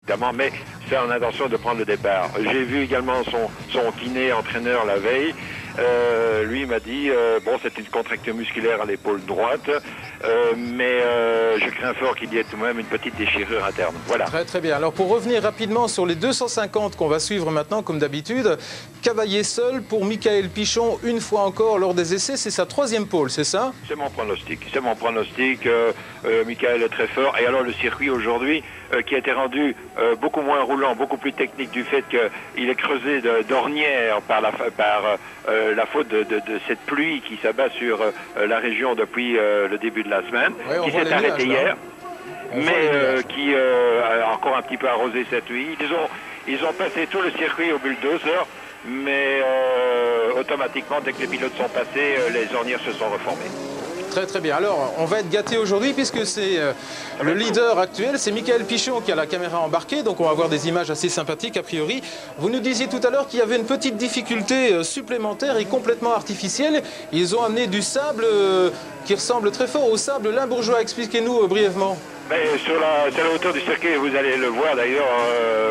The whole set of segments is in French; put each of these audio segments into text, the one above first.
Évidemment, mais c'est en intention de prendre le départ. J'ai vu également son kiné entraîneur la veille. Lui m'a dit, bon, c'est une contracture musculaire à l'épaule droite, mais je crains fort qu'il y ait tout de même une petite déchirure interne. Voilà. Très très bien. Alors pour revenir rapidement sur les 250 qu'on va suivre maintenant, comme d'habitude, cavalier seul pour Michael Pichon, une fois encore lors des essais, c'est sa 3e pole, c'est ça? C'est mon pronostic. C'est mon pronostic. Michael est très fort. Et alors le circuit aujourd'hui, qui a été rendu beaucoup moins roulant, beaucoup plus technique du fait qu'il est creusé d'ornières par la faute de cette pluie qui s'abat sur la région depuis le début de la semaine, oui, qui s'est arrêtée hier, mais qui a encore un petit peu arrosé cette nuit. Ils ont passé tout le circuit au bulldozer, mais automatiquement, dès que les pilotes sont passés, les ornières se sont reformées. Très très bien. Alors, on va être gâtés aujourd'hui puisque c'est le leader actuel, c'est Michael Pichon qui a la caméra embarquée, donc on va avoir des images assez sympathiques a priori. Vous nous disiez tout à l'heure qu'il y avait une petite difficulté supplémentaire et complètement artificielle. Ils ont amené du sable qui ressemble très fort au sable limbourgeois. Expliquez-nous brièvement. Mais sur la hauteur du circuit, vous allez le voir d'ailleurs,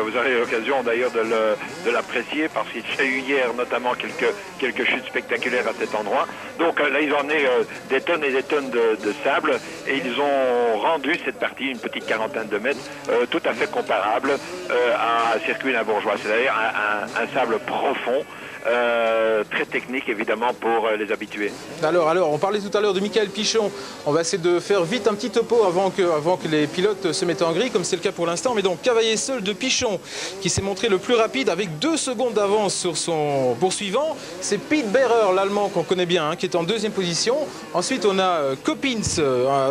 vous aurez l'occasion d'ailleurs de l'apprécier parce qu'il y a eu hier notamment quelques chutes spectaculaires à cet endroit. Donc là ils ont emmené des tonnes et des tonnes de sable et ils ont rendu cette partie, une petite quarantaine de mètres, tout à fait comparable à un circuit limbourgeois, c'est-à-dire un sable profond. Très technique évidemment pour les habitués. Alors, on parlait tout à l'heure de Michael Pichon. On va essayer de faire vite un petit topo avant que les pilotes se mettent en grille, comme c'est le cas pour l'instant. Mais donc, cavalier seul de Pichon, qui s'est montré le plus rapide avec 2 secondes d'avance sur son poursuivant. C'est Pete Berer, l'Allemand qu'on connaît bien, hein, qui est en 2e position. Ensuite, on a Coppins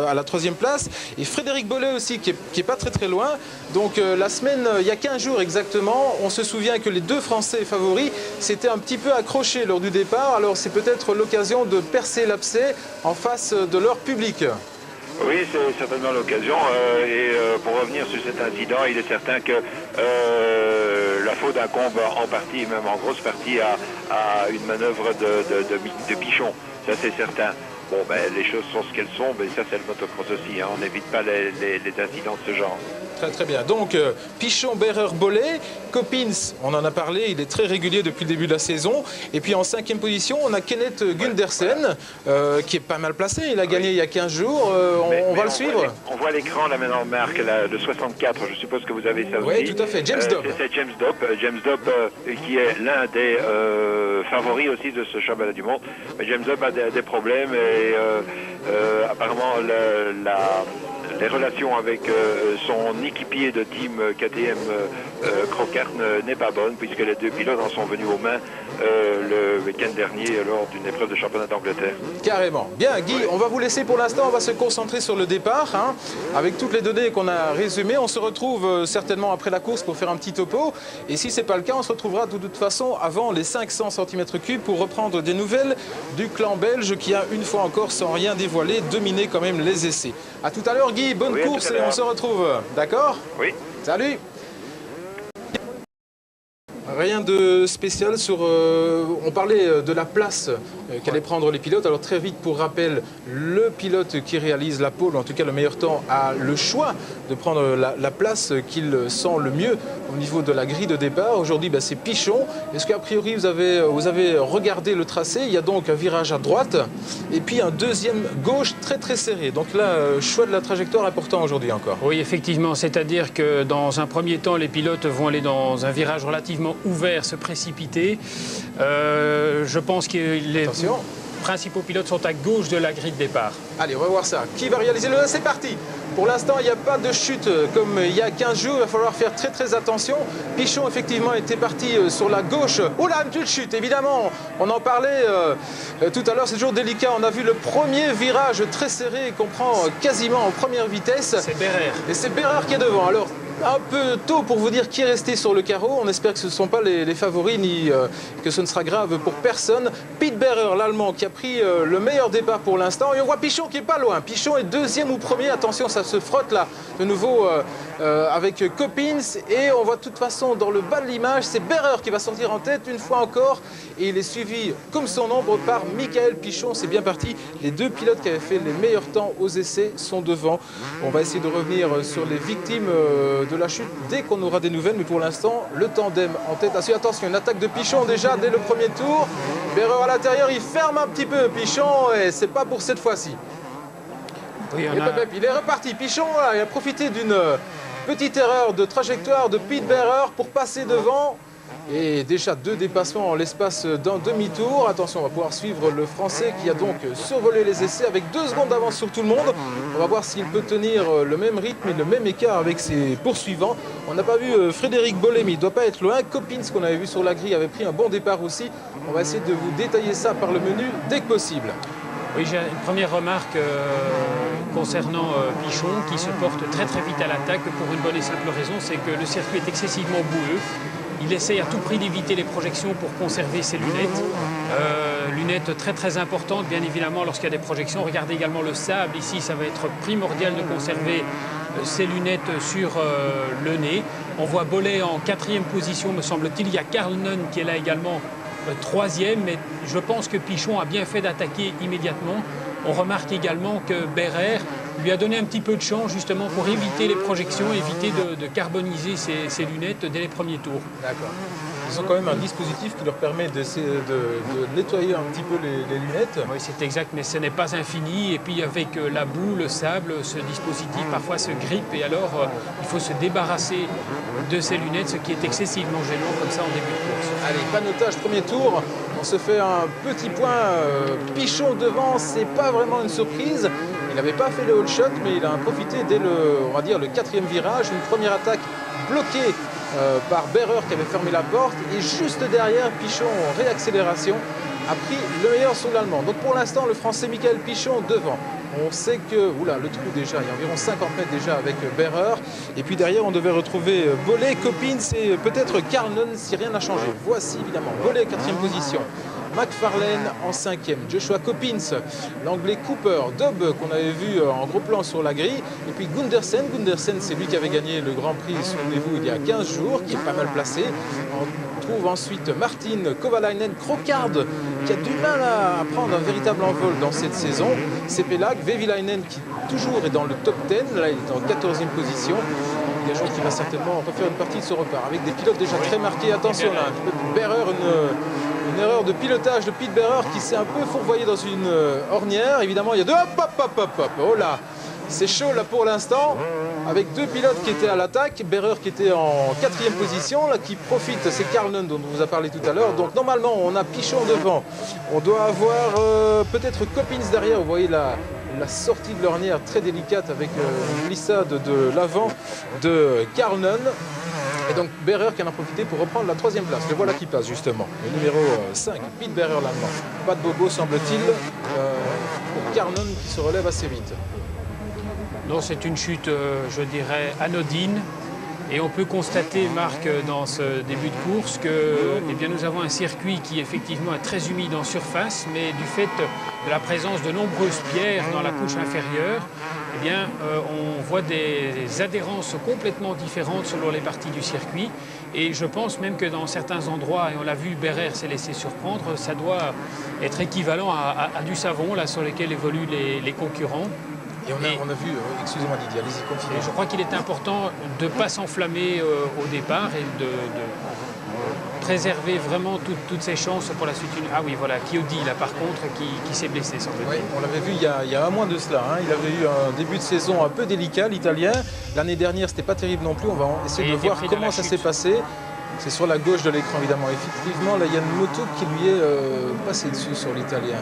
à la 3e place. Et Frédéric Bollet aussi, qui est pas très très loin. Donc, la semaine, il y a 15 jours exactement, on se souvient que les 2 Français favoris, c'était un petit peu accroché lors du départ, alors c'est peut-être l'occasion de percer l'abcès en face de leur public. Oui, c'est certainement l'occasion et pour revenir sur cet incident, il est certain que la faute incombe en partie, même en grosse partie, à une manœuvre de Pichon, ça c'est certain. Bon, ben, les choses sont ce qu'elles sont, mais ça c'est le motocross aussi, hein. On n'évite pas les incidents de ce genre. Très très bien. Donc Pichon, Berer, Bollet, Coppins, on en a parlé, il est très régulier depuis le début de la saison. Et puis en 5e position, on a Kenneth Gundersen, qui est pas mal placé, il a gagné il y a 15 jours, on va le suivre. On voit l'écran là maintenant, Marc, de 64, je suppose que vous avez ça aussi. Oui, tout à fait, James Dobb. C'est James Dobb qui est l'un des favoris aussi de ce championnat du monde. Mais James Dobb a des problèmes et apparemment les relations avec son équipier de team KTM Crocart n'est pas bonne puisque les 2 pilotes en sont venus aux mains le week-end dernier lors d'une épreuve de championnat d'Angleterre. Carrément. Bien Guy, on va vous laisser pour l'instant, on va se concentrer sur le départ, hein, avec toutes les données qu'on a résumées. On se retrouve certainement après la course pour faire un petit topo et si ce n'est pas le cas, on se retrouvera de toute façon avant les 500 cm3 pour reprendre des nouvelles du clan belge qui a une fois encore, sans rien dévoiler, dominé quand même les essais. A tout à l'heure Guy, bonne course et on se retrouve. D'accord? Oui. Salut. Rien de spécial sur... on parlait de la place qu'allaient prendre les pilotes. Alors très vite, pour rappel, le pilote qui réalise la pole, en tout cas le meilleur temps, a le choix de prendre la place qu'il sent le mieux au niveau de la grille de départ. Aujourd'hui, ben, c'est Pichon. Est-ce qu'a priori, vous avez regardé le tracé? Il y a donc un virage à droite et puis un 2e gauche très très serré. Donc là, choix de la trajectoire important aujourd'hui encore. Oui, effectivement. C'est-à-dire que dans un premier temps, les pilotes vont aller dans un virage relativement ouvert, se précipiter. Je pense que les principaux pilotes sont à gauche de la grille de départ. Allez, on va voir ça. Qui va réaliser le... C'est parti. Pour l'instant, il n'y a pas de chute comme il y a 15 jours. Il va falloir faire très très attention. Pichon, effectivement, était parti sur la gauche. Oh là, une petite chute, évidemment. On en parlait tout à l'heure. C'est toujours délicat. On a vu le premier virage très serré qu'on prend quasiment en première vitesse. C'est Berer. Et c'est Berer qui est devant. Alors, un peu tôt pour vous dire qui est resté sur le carreau. On espère que ce ne sont pas les favoris ni que ce ne sera grave pour personne. Pete Berer, l'Allemand, qui a pris le meilleur départ pour l'instant. Et on voit Pichon qui est pas loin. Pichon est 2e ou 1er. Attention, ça se frotte là de nouveau avec Coppins. Et on voit de toute façon dans le bas de l'image, c'est Berrer qui va sortir en tête une fois encore. Et il est suivi, comme son ombre, par Michael Pichon. C'est bien parti. Les deux pilotes qui avaient fait les meilleurs temps aux essais sont devant. On va essayer de revenir sur les victimes de la chute dès qu'on aura des nouvelles. Mais pour l'instant, le tandem en tête. Attention, une attaque de Pichon déjà dès le premier tour. Berrer à l'intérieur, il ferme un petit peu Pichon et c'est pas pour cette fois-ci. Oui, Il est reparti. Pichon, il a profité d'une petite erreur de trajectoire de Pete Berrer pour passer devant. Et déjà 2 dépassements en l'espace d'un demi-tour. Attention, on va pouvoir suivre le Français qui a donc survolé les essais avec 2 secondes d'avance sur tout le monde. On va voir s'il peut tenir le même rythme et le même écart avec ses poursuivants. On n'a pas vu Frédéric Bollé, mais il ne doit pas être loin. Coppins, qu'on avait vu sur la grille, avait pris un bon départ aussi. On va essayer de vous détailler ça par le menu dès que possible. Oui, j'ai une première remarque concernant Pichon qui se porte très vite à l'attaque pour une bonne et simple raison, c'est que le circuit est excessivement boueux. Il essaye à tout prix d'éviter les projections pour conserver ses lunettes. Lunettes très importantes, bien évidemment, lorsqu'il y a des projections. Regardez également le sable. Ici, ça va être primordial de conserver ses lunettes sur le nez. On voit Bollé en 4e position, me semble-t-il. Il y a Karl Nunn qui est là également 3e, mais je pense que Pichon a bien fait d'attaquer immédiatement. On remarque également que Berrer lui a donné un petit peu de champ justement pour éviter les projections, éviter de carboniser ses lunettes dès les premiers tours. D'accord. Ils ont quand même un dispositif qui leur permet de nettoyer un petit peu les lunettes. Oui, c'est exact, mais ce n'est pas infini. Et puis avec la boue, le sable, ce dispositif parfois se grippe et alors il faut se débarrasser de ces lunettes, ce qui est excessivement gênant comme ça en début de course. Allez, panotage, premier tour. On se fait un petit point. Pichon devant, c'est pas vraiment une surprise. Il n'avait pas fait le hold shot, mais il a profité dès on va dire, le 4e virage. Une première attaque bloquée par Berrer qui avait fermé la porte. Et juste derrière, Pichon en réaccélération a pris le meilleur sur l'Allemand. Donc pour l'instant, le Français Michael Pichon devant. On sait que, oula, le trou déjà, il y a environ 50 mètres déjà avec Berrer. Et puis derrière, on devait retrouver Bollé, Coppins et peut-être Karl Nunn si rien n'a changé. Voici évidemment Bollé, 4e position. McFarlane en 5e, Joshua Coppins, l'anglais Cooper, Dobb qu'on avait vu en gros plan sur la grille, et puis Gundersen. Gundersen, c'est lui qui avait gagné le Grand Prix, souvenez-vous, il y a 15 jours, qui est pas mal placé. On trouve ensuite Martin Kovalainen, Krokard, qui a du mal à prendre un véritable envol dans cette saison. C'est Pelag, Vehviläinen qui toujours est dans le top 10, là il est en 14e position. Il y a qui va certainement refaire une partie de ce repart avec des pilotes déjà très marqués. Attention là, Berrer, une erreur de pilotage de Pete Berrer qui s'est un peu fourvoyé dans une ornière. Évidemment, il y a 2 hop. Oh là, c'est chaud là pour l'instant. Avec 2 pilotes qui étaient à l'attaque. Berrer qui était en 4e position, là qui profite. C'est Karl Nunn dont on vous a parlé tout à l'heure. Donc normalement, on a Pichon devant. On doit avoir peut-être Coppins derrière. Vous voyez la sortie de l'ornière très délicate avec une glissade de l'avant de Karl Nunn. Et donc Berrer qui en a profité pour reprendre la 3e place. Le voilà qui passe justement. Le numéro 5, Pete Berrer l'Allemand. Pas de bobo semble-t-il pour Karl Nunn qui se relève assez vite. Non, c'est une chute, je dirais, anodine. Et on peut constater, Marc, dans ce début de course, que nous avons un circuit qui effectivement est très humide en surface, mais du fait de la présence de nombreuses pierres dans la couche inférieure, on voit des adhérences complètement différentes selon les parties du circuit. Et je pense même que dans certains endroits, et on l'a vu, Berrer s'est laissé surprendre, ça doit être équivalent à du savon là, sur lequel évoluent les concurrents. Et on a vu, excusez-moi Didier, allez-y, continuez. Je crois qu'il est important de ne pas s'enflammer au départ et de préserver vraiment toutes ses chances pour la suite. Ah oui, voilà, Chiodi là par contre qui s'est blessé semble-t-il. Oui, on l'avait vu il y a un mois de cela. Il avait eu un début de saison un peu délicat, l'Italien. L'année dernière, c'était pas terrible non plus. On va essayer de voir comment ça s'est passé. C'est sur la gauche de l'écran évidemment. Effectivement, là il y a une moto qui lui est passée dessus sur l'Italien.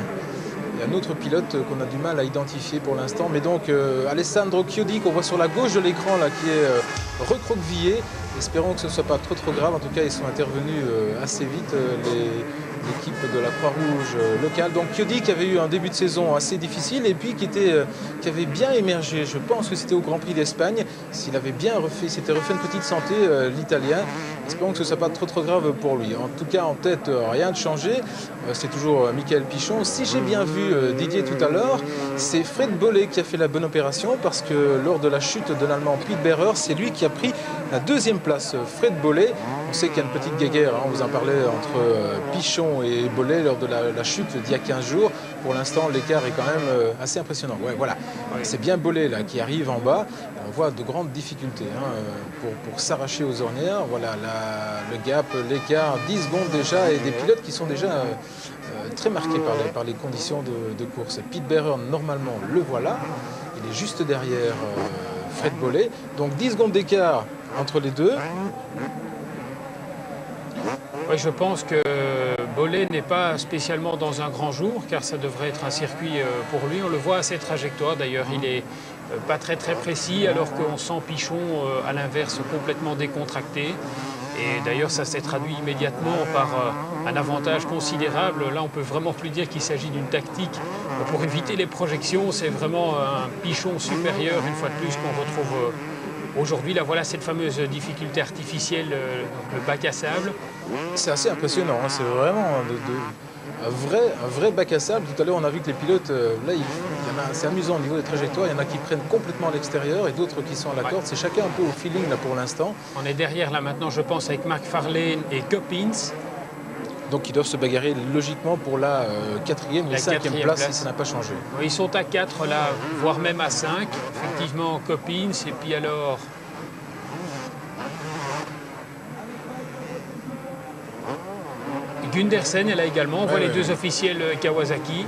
Il y a un autre pilote qu'on a du mal à identifier pour l'instant. Mais donc Alessandro Chiodi qu'on voit sur la gauche de l'écran là qui est recroquevillé. Espérons que ce ne soit pas trop grave. En tout cas, ils sont intervenus assez vite, l'équipe de la Croix-Rouge locale. Donc Chiodi qui avait eu un début de saison assez difficile et puis qui avait bien émergé. Je pense que c'était au Grand Prix d'Espagne. S'il avait bien s'était refait une petite santé, l'Italien. Espérons que ce ne soit pas trop grave pour lui. En tout cas, en tête, rien de changé. C'est toujours Michael Pichon. Si j'ai bien vu Didier tout à l'heure, c'est Fred Bollé qui a fait la bonne opération parce que lors de la chute de l'Allemand Pete Berrer, c'est lui qui a pris la deuxième place. Fred Bollé, on sait qu'il y a une petite guéguerre, on vous en parlait, entre Pichon et Bollé lors de la chute d'il y a 15 jours. Pour l'instant, l'écart est quand même assez impressionnant. Ouais, voilà. C'est bien Bollé là, qui arrive en bas. On voit de grandes difficultés pour s'arracher aux ornières. Voilà, le gap, l'écart, 10 secondes déjà, et des pilotes qui sont déjà très marqués par les conditions de course. Pete Berer, normalement, le voilà. Il est juste derrière Fred Bollé. Donc 10 secondes d'écart entre les deux. Oui, je pense que Bollé n'est pas spécialement dans un grand jour, car ça devrait être un circuit pour lui. On le voit à ses trajectoires, d'ailleurs, il est pas très précis, alors qu'on sent Pichon, à l'inverse, complètement décontracté. Et d'ailleurs, ça s'est traduit immédiatement par un avantage considérable. Là, on peut vraiment plus dire qu'il s'agit d'une tactique pour éviter les projections. C'est vraiment un Pichon supérieur, une fois de plus, qu'on retrouve aujourd'hui. Là, voilà cette fameuse difficulté artificielle, le bac à sable. C'est assez impressionnant, c'est vraiment un vrai bac à sable. Tout à l'heure, on a vu que les pilotes, là, c'est amusant au niveau des trajectoires. Il y en a qui prennent complètement à l'extérieur et d'autres qui sont à la corde. C'est chacun un peu au feeling là pour l'instant. On est derrière là maintenant, je pense, avec McFarlane et Coppins. Donc ils doivent se bagarrer logiquement pour la quatrième et cinquième place si ça n'a pas changé. Ils sont à 4 là, voire même à 5. Effectivement, Coppins et puis alors... Gundersen est là également, on voit les deux officiels Kawasaki.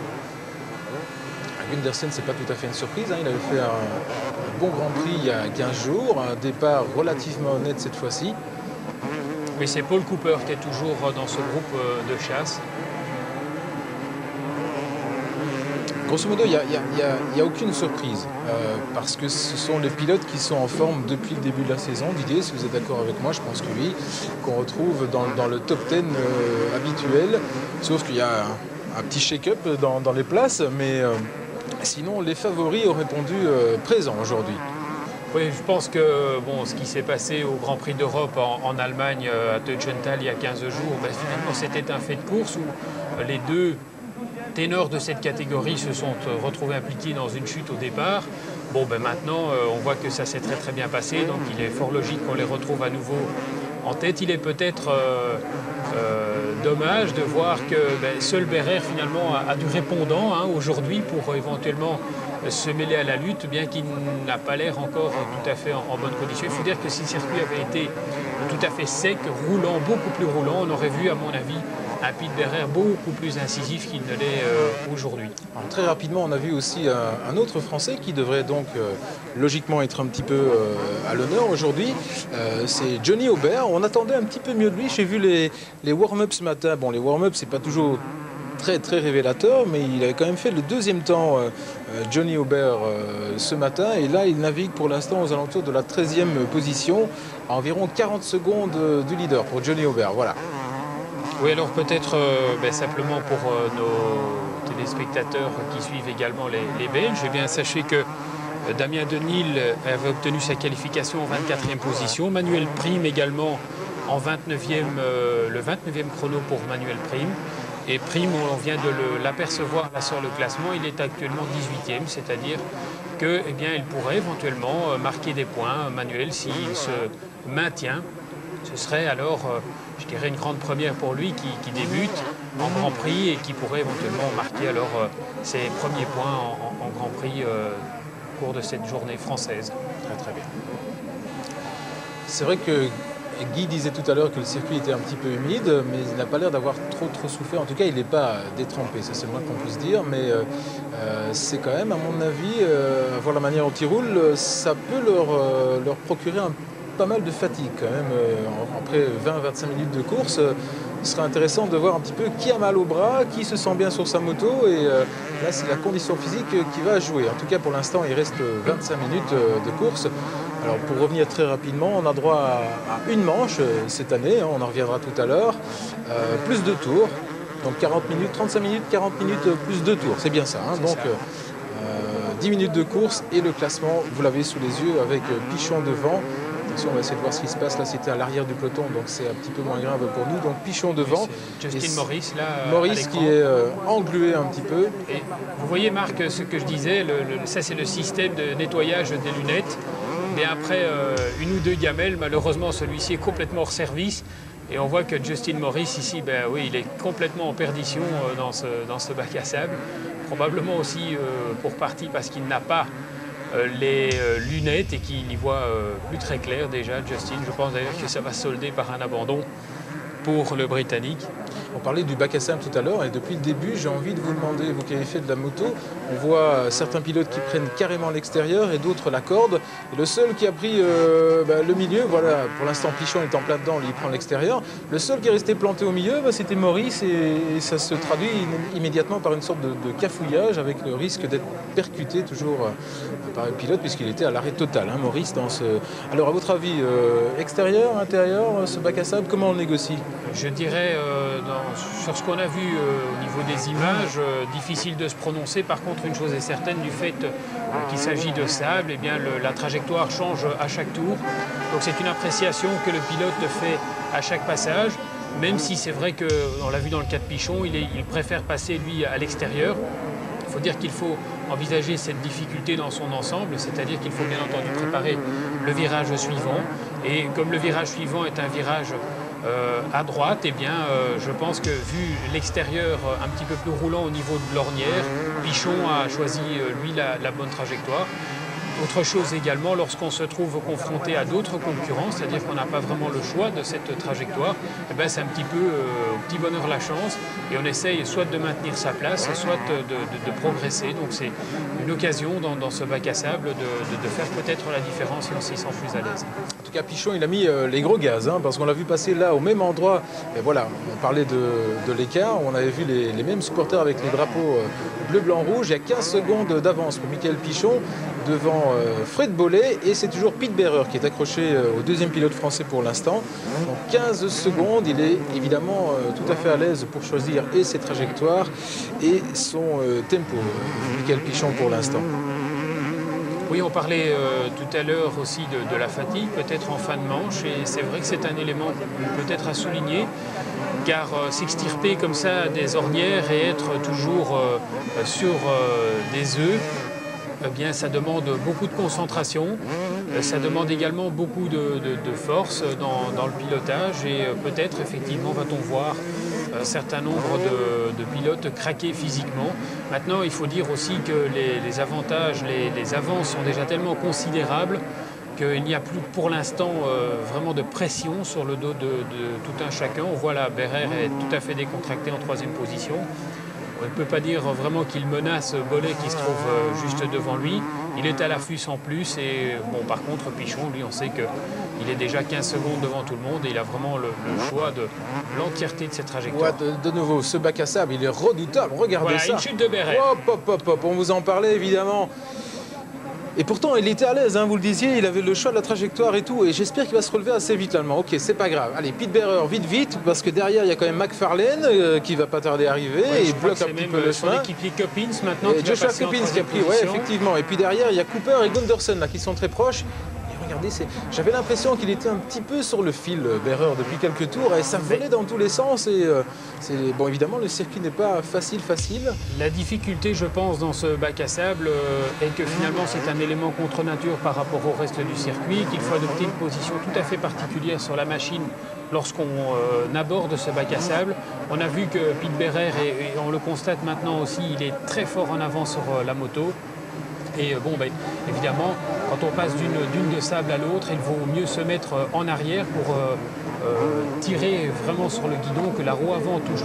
Gundersen, c'est pas tout à fait une surprise, il avait fait un bon Grand Prix il y a 15 jours, un départ relativement honnête cette fois-ci. Mais c'est Paul Cooper qui est toujours dans ce groupe de chasse. Grosso modo, il n'y a aucune surprise, parce que ce sont les pilotes qui sont en forme depuis le début de la saison. Didier, si vous êtes d'accord avec moi, je pense que oui, qu'on retrouve dans le top 10 habituel, sauf qu'il y a un petit shake-up dans les places, mais sinon les favoris ont répondu présents aujourd'hui. Oui, je pense que ce qui s'est passé au Grand Prix d'Europe en Allemagne à Teutschenthal il y a 15 jours, finalement c'était un fait de course où les deux ténors de cette catégorie se sont retrouvés impliqués dans une chute au départ. Maintenant, on voit que ça s'est très bien passé, donc il est fort logique qu'on les retrouve à nouveau en tête. Il est peut-être dommage de voir que seul Berer finalement a du répondant aujourd'hui pour éventuellement se mêler à la lutte, bien qu'il n'a pas l'air encore tout à fait en bonne condition. Il faut dire que si le circuit avait été tout à fait sec, roulant, beaucoup plus roulant, on aurait vu, à mon avis, un Pete Berer beaucoup plus incisif qu'il ne l'est aujourd'hui. Très rapidement, on a vu aussi un autre Français qui devrait donc logiquement être un petit peu à l'honneur aujourd'hui. C'est Johnny Aubert. On attendait un petit peu mieux de lui. J'ai vu les warm-up ce matin. Bon, les warm-up, c'est pas toujours très révélateur, mais il avait quand même fait le deuxième temps, Johnny Aubert, ce matin. Et là, il navigue pour l'instant aux alentours de la 13e position, à environ 40 secondes du leader pour Johnny Aubert. Voilà. Oui, alors peut-être simplement pour nos téléspectateurs qui suivent également les Belges, eh bien, sachez que Damien Denil avait obtenu sa qualification en 24e position, Manuel Prime également en 29e, le 29e chrono pour Manuel Prime. Et Prime, on vient de l'apercevoir là sur le classement, il est actuellement 18e, c'est-à-dire que, il pourrait éventuellement marquer des points, Manuel, s'il se maintient. Ce serait alors, je dirais, une grande première pour lui qui débute en Grand Prix et qui pourrait éventuellement marquer alors ses premiers points en Grand Prix au cours de cette journée française. Très bien. C'est vrai que Guy disait tout à l'heure que le circuit était un petit peu humide, mais il n'a pas l'air d'avoir trop souffert. En tout cas, il n'est pas détrempé, ça c'est le moins qu'on puisse dire, mais c'est quand même, à mon avis, voir la manière dont il roule, ça peut leur procurer pas mal de fatigue quand même. Après 20-25 minutes de course, il serait intéressant de voir un petit peu qui a mal au bras, qui se sent bien sur sa moto, et là c'est la condition physique qui va jouer. En tout cas pour l'instant il reste 25 minutes de course. Alors pour revenir très rapidement, on a droit à une manche cette année, on en reviendra tout à l'heure, plus de tours, donc 40 minutes, 35 minutes, 40 minutes plus de tours, c'est bien ça. Donc 10 minutes de course et le classement, vous l'avez sous les yeux avec Pichon devant. Attention, on va essayer de voir ce qui se passe. Là, c'était à l'arrière du peloton, donc c'est un petit peu moins grave pour nous. Donc Pichon devant. Justin Morris, là. Morris qui est englué un petit peu. Et vous voyez, Marc, ce que je disais, ça c'est le système de nettoyage des lunettes. Mais après une ou deux gamelles, malheureusement, celui-ci est complètement hors service. Et on voit que Justin Morris, ici, ben oui, il est complètement en perdition dans ce bac à sable. Probablement aussi pour partie parce qu'il n'a pas les lunettes et qu'il y voit plus très clair déjà, Justin. Je pense d'ailleurs que ça va se solder par un abandon pour le Britannique. On parlait du bac à sable tout à l'heure et depuis le début, j'ai envie de vous demander, vous qui avez fait de la moto, on voit certains pilotes qui prennent carrément l'extérieur et d'autres la corde. Et le seul qui a pris le milieu, voilà, pour l'instant Pichon est en plein dedans, lui il prend l'extérieur. Le seul qui est resté planté au milieu, c'était Maurice et ça se traduit immédiatement par une sorte de cafouillage avec le risque d'être percuté toujours par le pilote puisqu'il était à l'arrêt total, hein, Maurice dans ce... Alors à votre avis, extérieur, intérieur, ce bac à sable, comment on le négocie? Je dirais, sur ce qu'on a vu au niveau des images, difficile de se prononcer. Par contre, une chose est certaine, du fait qu'il s'agit de sable, eh bien, la trajectoire change à chaque tour. Donc c'est une appréciation que le pilote fait à chaque passage, même si c'est vrai qu'on l'a vu dans le cas de Pichon, il préfère passer, lui, à l'extérieur. Il faut dire qu'il faut envisager cette difficulté dans son ensemble, c'est-à-dire qu'il faut bien entendu préparer le virage suivant. Et comme le virage suivant est un virage à droite, eh bien, je pense que vu l'extérieur un petit peu plus roulant au niveau de l'ornière, Pichon a choisi, lui, la bonne trajectoire. Autre chose également, lorsqu'on se trouve confronté à d'autres concurrents, c'est-à-dire qu'on n'a pas vraiment le choix de cette trajectoire, eh ben c'est un petit peu au petit bonheur la chance et on essaye soit de maintenir sa place, soit de progresser. Donc c'est une occasion dans ce bac à sable de faire peut-être la différence et on s'y sent plus à l'aise. En tout cas, Pichon, il a mis les gros gaz, hein, parce qu'on l'a vu passer là au même endroit. Et voilà, on parlait de l'écart, on avait vu les mêmes supporters avec les drapeaux bleu, blanc, rouge. Il y a 15 secondes d'avance pour Michael Pichon devant Fred Bollé et c'est toujours Pete Behrer qui est accroché au deuxième pilote français pour l'instant. Donc 15 secondes, il est évidemment tout à fait à l'aise pour choisir et ses trajectoires et son tempo, Michael Pichon pour l'instant. Oui, on parlait tout à l'heure aussi de la fatigue, peut-être en fin de manche, et c'est vrai que c'est un élément peut-être à souligner, car s'extirper comme ça des ornières et être toujours sur des œufs, eh bien, ça demande beaucoup de concentration, ça demande également beaucoup de force dans le pilotage et peut-être effectivement va-t-on voir un certain nombre de pilotes craquer physiquement. Maintenant, il faut dire aussi que les avantages, les avances sont déjà tellement considérables qu'il n'y a plus pour l'instant vraiment de pression sur le dos de tout un chacun. On voit là, Behrer est tout à fait décontracté en troisième position. On ne peut pas dire vraiment qu'il menace Bollé qui se trouve juste devant lui. Il est à l'affût sans plus et bon, par contre Pichon, lui, on sait qu'il est déjà 15 secondes devant tout le monde et il a vraiment le choix de l'entièreté de cette trajectoire. Ouais, de nouveau, ce bac à sable, il est redoutable, regardez voilà, ça. Une chute de Behrer. Hop, on vous en parlait évidemment. Et pourtant, il était à l'aise, hein, vous le disiez, il avait le choix de la trajectoire et tout. Et j'espère qu'il va se relever assez vite, l'Allemand. Ok, c'est pas grave. Allez, Pete Behrer, vite, parce que derrière, il y a quand même McFarlane qui va pas tarder à arriver et il bloque un petit peu le chemin. Son équipier Coppins maintenant et qui Joshua va passer Coppins en qui a pris, position. effectivement. Et puis derrière, il y a Cooper et Gunderson là, qui sont très proches. Et regardez, j'avais l'impression qu'il était un petit peu sur le fil, Behrer, depuis quelques tours. Et ça volait dans tous les sens. Et bon, évidemment, le circuit n'est pas facile. La difficulté, je pense, dans ce bac à sable est que finalement, c'est un élément contre nature par rapport au reste du circuit, qu'il faut adopter une position tout à fait particulière sur la machine lorsqu'on aborde ce bac à sable. On a vu que Pete Behrer, et on le constate maintenant aussi, il est très fort en avant sur la moto. Et bon, ben, évidemment, quand on passe d'une dune de sable à l'autre, il vaut mieux se mettre en arrière pour tirer vraiment sur le guidon, que la roue avant touche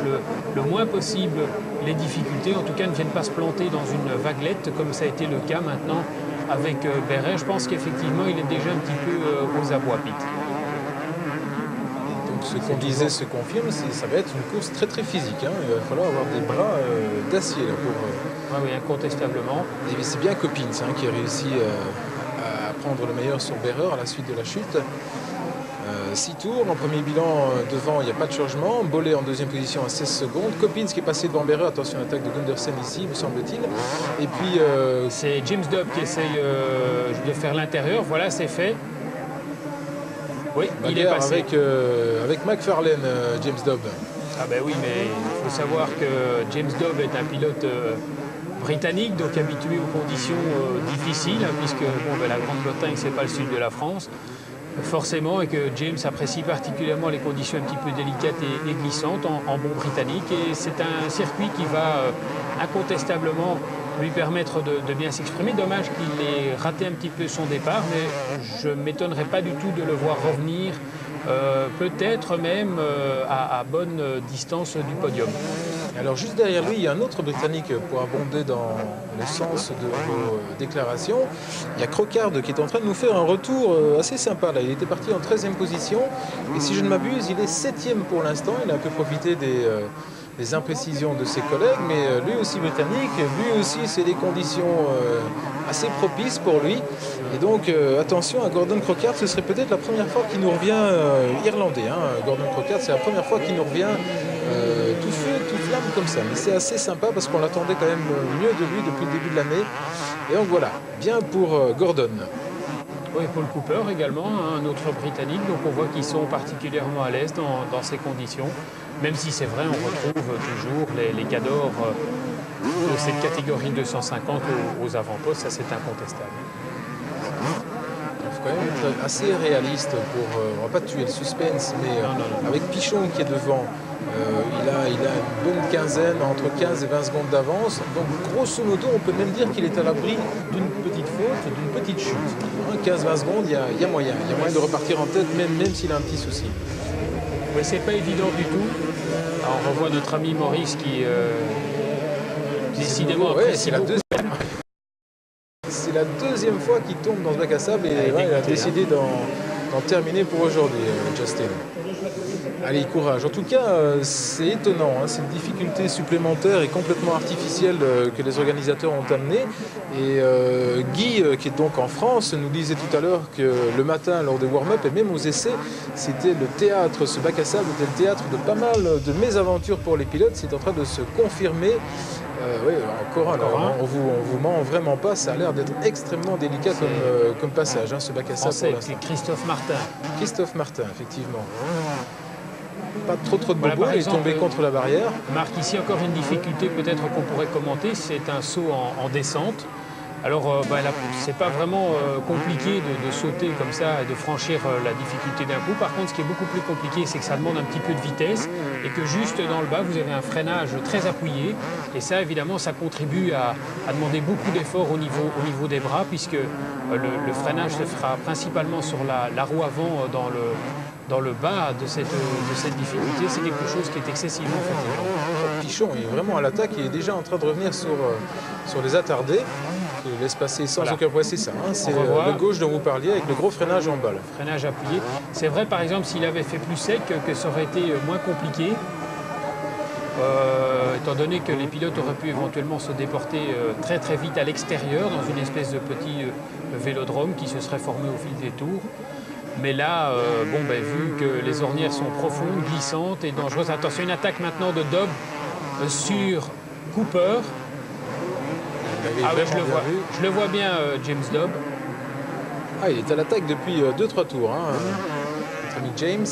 le moins possible les difficultés, en tout cas ne vienne pas se planter dans une vaguelette, comme ça a été le cas maintenant avec Behrer. Je pense qu'effectivement, il est déjà un petit peu aux abois, Pete. Donc ce qu'on disait se confirme, ça va être une course très physique, hein. Il va falloir avoir des bras d'acier là pour... Oui, incontestablement. Et c'est bien Coppins qui a réussi à prendre le meilleur sur Behrer à la suite de la chute. 6 tours, en premier bilan devant, il n'y a pas de changement. Bollé en deuxième position à 16 secondes. Coppins qui est passé devant Behrer, attention à l'attaque de Gunderson ici, me semble-t-il. Et puis... c'est James Dobb qui essaye de faire l'intérieur, voilà, c'est fait. Oui, il est passé. Avec McFarlane, James Dobb. Ah ben oui, mais il faut savoir que James Dobb est un pilote britannique, donc habitué aux conditions difficiles, hein, puisque la Grande-Bretagne, c'est pas le sud de la France, forcément, et que James apprécie particulièrement les conditions un petit peu délicates et glissantes en bon britannique. Et c'est un circuit qui va incontestablement lui permettre de bien s'exprimer. Dommage qu'il ait raté un petit peu son départ, mais je ne m'étonnerais pas du tout de le voir revenir, peut-être même à bonne distance du podium. Alors juste derrière lui, il y a un autre Britannique pour abonder dans le sens de vos déclarations. Il y a Crockard qui est en train de nous faire un retour assez sympa. Là. Il était parti en 13e position et si je ne m'abuse, il est 7e pour l'instant. Il a un peu profité des imprécisions de ses collègues, mais lui aussi britannique, lui aussi c'est des conditions assez propices pour lui. Et donc attention à Gordon Crockard, ce serait peut-être la première fois qu'il nous revient irlandais. Hein. Gordon Crockard, c'est la première fois qu'il nous revient tout feu, tout flamme comme ça. Mais c'est assez sympa parce qu'on l'attendait quand même mieux de lui depuis le début de l'année. Et donc voilà, bien pour Gordon. Oui, Paul Cooper également, un autre Britannique. Donc on voit qu'ils sont particulièrement à l'aise dans ces conditions. Même si c'est vrai, on retrouve toujours les cadors de cette catégorie 250 aux avant-postes, ça c'est incontestable. Il faut quand même être assez réaliste pour, on va pas tuer le suspense, mais non. Avec Pichon qui est devant, il a une bonne quinzaine, entre 15 et 20 secondes d'avance. Donc grosso modo, on peut même dire qu'il est à l'abri d'une petite faute, d'une petite chute. 15-20 secondes, il y a moyen. Il y a moyen de repartir en tête, même s'il a un petit souci. Mais c'est pas évident du tout. Alors, on revoit notre ami Maurice qui décidément apprécie beaucoup. C'est la deuxième fois qu'il tombe dans ce bac à sable et il a décidé d'en terminer pour aujourd'hui, Justin. Allez, courage. En tout cas, c'est étonnant, hein, cette difficulté supplémentaire et complètement artificielle que les organisateurs ont amenée. Et Guy, qui est donc en France, nous disait tout à l'heure que le matin, lors des warm-up et même aux essais, c'était le théâtre, ce bac à sable était le théâtre de pas mal de mésaventures pour les pilotes. C'est en train de se confirmer. Oui, encore un. On vous ment vraiment pas. Ça a l'air d'être extrêmement délicat comme passage, hein, ce bac à sable. C'est Christophe Martin. Christophe Martin, effectivement. Pas trop de bobo, il est tombé contre la barrière. Marc, ici encore une difficulté peut-être qu'on pourrait commenter, c'est un saut en descente. Alors, c'est pas vraiment compliqué de sauter comme ça et de franchir la difficulté d'un coup. Par contre, ce qui est beaucoup plus compliqué, c'est que ça demande un petit peu de vitesse et que juste dans le bas, vous avez un freinage très appuyé. Et ça, évidemment, ça contribue à demander beaucoup d'efforts au niveau des bras, puisque le freinage se fera principalement sur la roue avant dans le bas de cette difficulté. C'est quelque chose qui est excessivement fatigant. Pichon est vraiment à l'attaque, il est déjà en train de revenir sur les attardés. Il laisse passer sans aucun poids, c'est ça. Hein, c'est le gauche dont vous parliez avec le gros freinage en balle. Freinage appuyé. C'est vrai, par exemple, s'il avait fait plus sec, que ça aurait été moins compliqué. Étant donné que les pilotes auraient pu éventuellement se déporter très très vite à l'extérieur dans une espèce de petit vélodrome qui se serait formé au fil des tours. Mais là, vu que les ornières sont profondes, glissantes et dangereuses. Attention, une attaque maintenant de Dobb sur Cooper. Je le vois bien, James Dobb. Ah, il est à l'attaque depuis 2-3 tours, hein, notre ami James.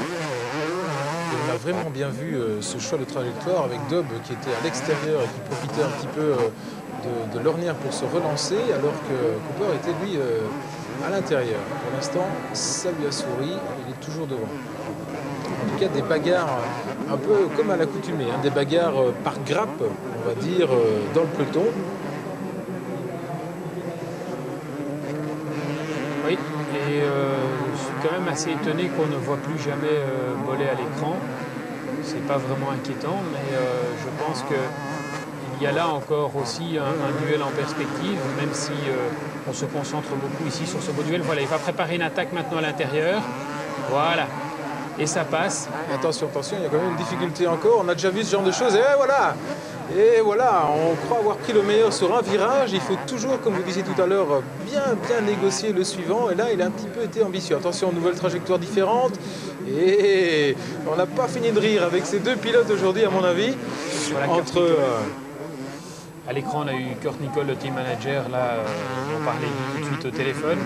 Et on a vraiment bien vu ce choix de trajectoire avec Dobb qui était à l'extérieur et qui profitait un petit peu de l'ornière pour se relancer, alors que Cooper était lui à l'intérieur. Pour l'instant, ça lui a souri, il est toujours devant. En tout cas, des bagarres un peu comme à l'accoutumée, hein, des bagarres par grappe, on va dire, dans le peloton. Oui, et je suis quand même assez étonné qu'on ne voit plus jamais Bollé à l'écran. C'est pas vraiment inquiétant, mais je pense qu'il y a là encore aussi un duel en perspective, même si on se concentre beaucoup ici sur ce beau duel. Voilà, il va préparer une attaque maintenant à l'intérieur. Voilà. Et ça passe. Attention, il y a quand même une difficulté encore. On a déjà vu ce genre de choses. Et voilà, on croit avoir pris le meilleur sur un virage. Il faut toujours, comme vous disiez tout à l'heure, bien négocier le suivant. Et là, il a un petit peu été ambitieux. Attention, nouvelle trajectoire différente. Et on n'a pas fini de rire avec ces deux pilotes aujourd'hui, à mon avis. Voilà, à l'écran, on a eu Kurt Nicole, le team manager. Là, on parlait tout de suite au téléphone.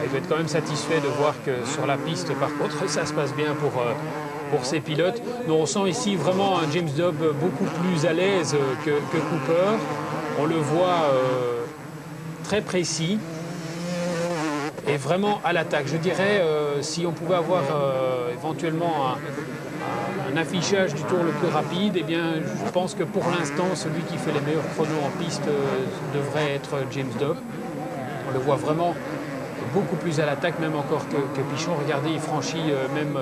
Il doit être quand même satisfait de voir que sur la piste, par contre, ça se passe bien pour ces pilotes. Donc on sent ici vraiment un James Dobb beaucoup plus à l'aise que Cooper. On le voit très précis et vraiment à l'attaque. Je dirais, si on pouvait avoir éventuellement un affichage du tour le plus rapide, eh bien, je pense que pour l'instant, celui qui fait les meilleurs chronos en piste devrait être James Dobb. On le voit vraiment beaucoup plus à l'attaque, même encore que Pichon. Regardez, il franchit même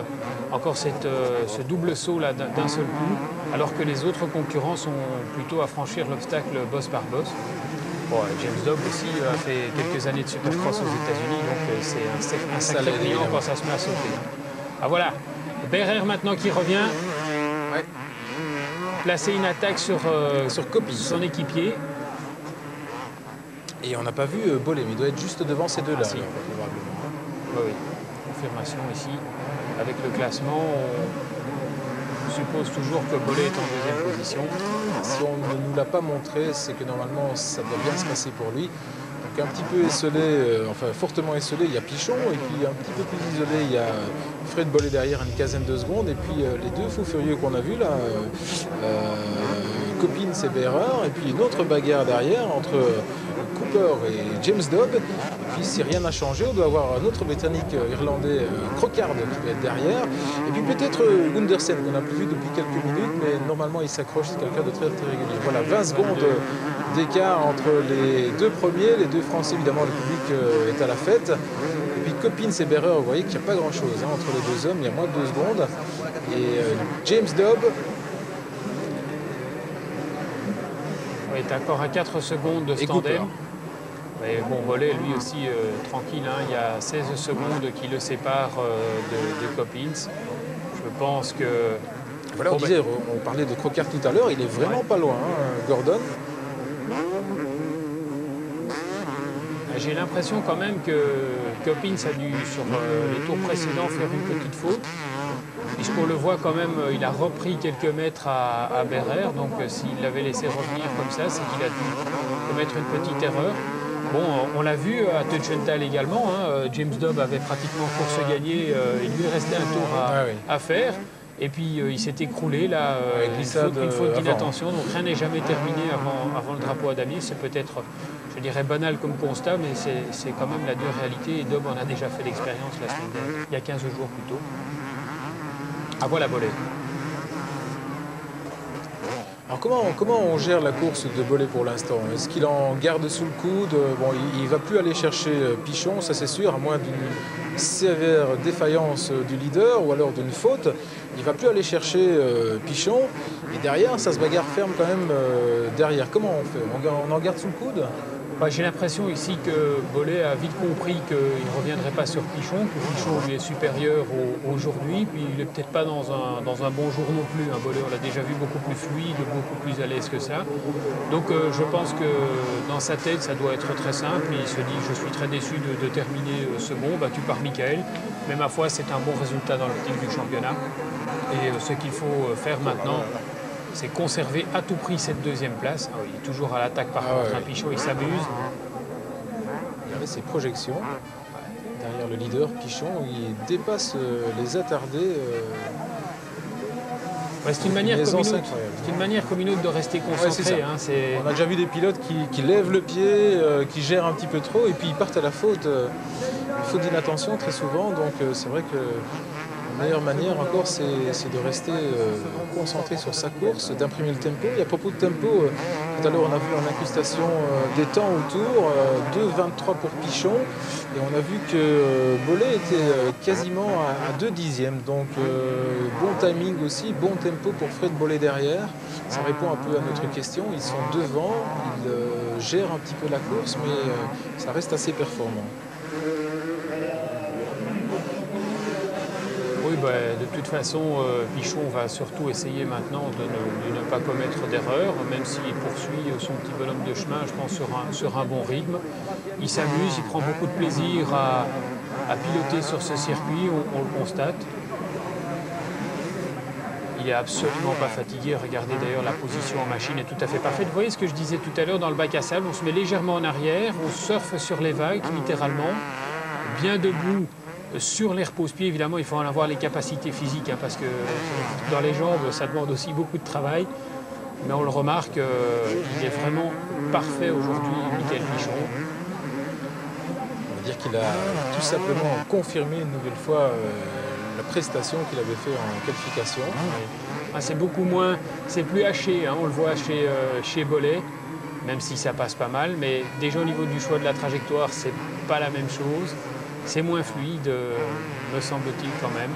encore ce double saut là d'un seul coup, alors que les autres concurrents sont plutôt à franchir l'obstacle bosse par bosse. Bon, James Dobb aussi a fait quelques années de supercross aux États-Unis, donc c'est un sacré client quand ça se met à sauter. Ah voilà, Berrer maintenant qui revient, Ouais. placer une attaque sur Coppi. son équipier. Et on n'a pas vu Bollé, mais il doit être juste devant ces deux-là, Si. alors, probablement. Oui, oui. Confirmation ici. Avec le classement, on suppose toujours que Bollé est en deuxième position. Si on ne nous l'a pas montré, c'est que normalement ça doit bien se passer pour lui. Donc un petit peu esselé, enfin fortement esselé, il y a Pichon, et puis un petit peu plus isolé, il y a Fred Bollé derrière une quinzaine de secondes, et puis les deux fous furieux qu'on a vus là, Coppins et Berrer, et puis une autre bagarre derrière entre Cooper et James Dobb. Et puis si rien n'a changé, on doit avoir un autre Britannique irlandais, Crockard, qui va être derrière. Et puis peut-être Gundersen, qu'on n'a plus vu depuis quelques minutes, mais normalement il s'accroche, c'est quelqu'un de très très régulier. Voilà, 20 secondes d'écart entre les deux premiers. Les deux Français, évidemment, le public est à la fête. Et puis Coppins et Berrer, vous voyez qu'il n'y a pas grand-chose entre les deux hommes, il y a moins de 2 secondes. Et James Dobb est encore à 4 secondes de et Cooper. tandem. Mais bon, Bollé, lui aussi, tranquille, hein, il y a 16 secondes qui le séparent de Coppins. Je pense que... Voilà, on parlait de Crockard tout à l'heure, il est vraiment pas loin, hein, Gordon. J'ai l'impression quand même que Coppins a dû, sur les tours précédents, faire une petite faute. Puisqu'on le voit quand même, il a repris quelques mètres à Berrer. Donc s'il l'avait laissé revenir comme ça, c'est qu'il a dû commettre une petite erreur. Bon, on l'a vu à Tuchenthal également. Hein, James Dobb avait pratiquement course gagnée. Il lui restait un tour à faire. Et puis il s'est écroulé là, une faute d'inattention. Donc rien n'est jamais terminé avant le drapeau à damier. C'est peut-être, je dirais, banal comme constat, mais c'est quand même la dure réalité. Et Dobb en a déjà fait l'expérience la semaine dernière, il y a 15 jours plus tôt. Ah voilà Bollé. Alors comment on gère la course de Bollé pour l'instant? Est-ce qu'il en garde sous le coude? Bon, il ne va plus aller chercher Pichon, ça c'est sûr, à moins d'une sévère défaillance du leader ou alors d'une faute. Il ne va plus aller chercher Pichon. Et derrière, ça se bagarre ferme quand même derrière. Comment on fait? On en garde sous le coude? J'ai l'impression ici que Bollé a vite compris qu'il ne reviendrait pas sur Pichon, que Pichon lui est supérieur aujourd'hui, puis il n'est peut-être pas dans un bon jour non plus. Bollé, on l'a déjà vu beaucoup plus fluide, beaucoup plus à l'aise que ça. Donc je pense que dans sa tête, ça doit être très simple. Il se dit, je suis très déçu de terminer second, battu par Michael. Mais ma foi, c'est un bon résultat dans l'optique du championnat. Et ce qu'il faut faire maintenant, c'est conserver à tout prix cette deuxième place. Il est toujours à l'attaque par contre, un Pichon, il s'amuse. Regardez ses projections. Derrière le leader, Pichon, il dépasse les attardés. C'est une manière comme une autre de rester concentré. Ouais, on a déjà vu des pilotes qui lèvent le pied, qui gèrent un petit peu trop, et puis ils partent à la faute. Faute d'inattention très souvent, donc c'est vrai que la meilleure manière encore, c'est de rester concentré sur sa course, d'imprimer le tempo. Et à propos de tempo, tout à l'heure on a vu en incrustation des temps autour, 2,23 pour Pichon, et on a vu que Bollé était quasiment à 2 dixièmes. Donc bon timing aussi, bon tempo pour Fred Bollé derrière. Ça répond un peu à notre question. Ils sont devant, ils gèrent un petit peu la course, mais ça reste assez performant. Oui, de toute façon, Pichon va surtout essayer maintenant de ne pas commettre d'erreur, même s'il poursuit son petit bonhomme de chemin, je pense, sur un bon rythme. Il s'amuse, il prend beaucoup de plaisir à piloter sur ce circuit, on le constate. Il n'est absolument pas fatigué. Regardez d'ailleurs, la position en machine est tout à fait parfaite. Vous voyez ce que je disais tout à l'heure dans le bac à sable, on se met légèrement en arrière, on surfe sur les vagues, littéralement, bien debout Sur les repose-pieds, évidemment, il faut en avoir les capacités physiques, hein, parce que dans les jambes, ça demande aussi beaucoup de travail. Mais on le remarque, il est vraiment parfait aujourd'hui, Mickaël Pichon. On va dire qu'il a tout simplement confirmé une nouvelle fois la prestation qu'il avait fait en qualification. Ah, c'est beaucoup moins, c'est plus haché, hein, on le voit chez Bollé, même si ça passe pas mal, mais déjà au niveau du choix de la trajectoire, c'est pas la même chose. C'est moins fluide, me semble-t-il quand même.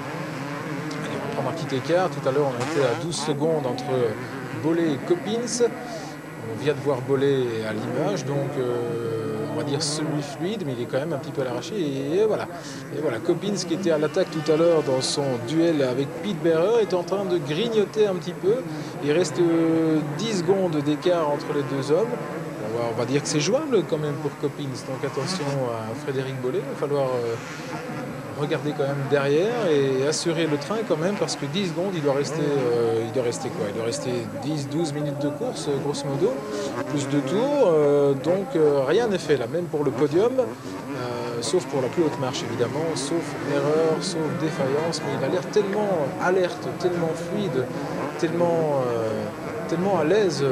Allez, on prend un petit écart. Tout à l'heure, on était à 12 secondes entre Bollé et Coppins. On vient de voir Bollé à l'image, donc on va dire semi-fluide, mais il est quand même un petit peu à l'arraché. Et voilà. Coppins, qui était à l'attaque tout à l'heure dans son duel avec Pete Beirer, est en train de grignoter un petit peu. Il reste 10 secondes d'écart entre les deux hommes. On va dire que c'est jouable quand même pour Coppins, donc attention à Frédéric Bollé, il va falloir regarder quand même derrière et assurer le train quand même, parce que 10 secondes, il doit rester quoi? Il doit rester 10-12 minutes de course, grosso modo, plus de tours, donc rien n'est fait là, même pour le podium, sauf pour la plus haute marche évidemment, sauf erreur, sauf défaillance, mais il a l'air tellement alerte, tellement fluide, tellement à l'aise,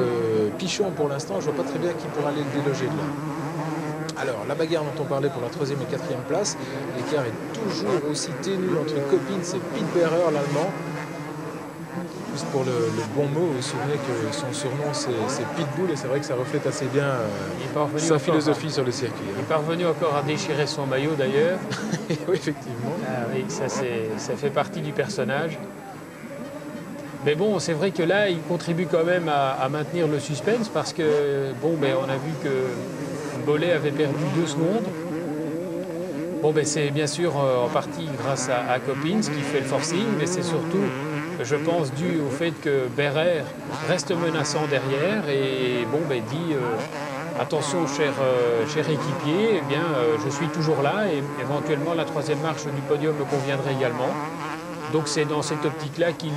Pichon pour l'instant, je ne vois pas très bien qui pourra aller le déloger de là. Alors, la bagarre dont on parlait pour la 3e et 4e place, l'écart est toujours aussi ténu entre Coppins et Pete Beirer, l'Allemand. Juste pour le bon mot, vous vous souvenez que son surnom c'est Pitbull, et c'est vrai que ça reflète assez bien sa philosophie sur le circuit. Il est parvenu encore à déchirer son maillot d'ailleurs. Oui, effectivement. Ah, oui, ça fait partie du personnage. Mais bon, c'est vrai que là, il contribue quand même à maintenir le suspense, parce que, bon, on a vu que Bollé avait perdu 2 secondes. Bon, c'est bien sûr en partie grâce à Coppins qui fait le forcing, mais c'est surtout, je pense, dû au fait que Beirer reste menaçant derrière et dit attention, cher équipier, eh bien, je suis toujours là, et éventuellement la 3e marche du podium me conviendrait également. Donc c'est dans cette optique-là qu'ils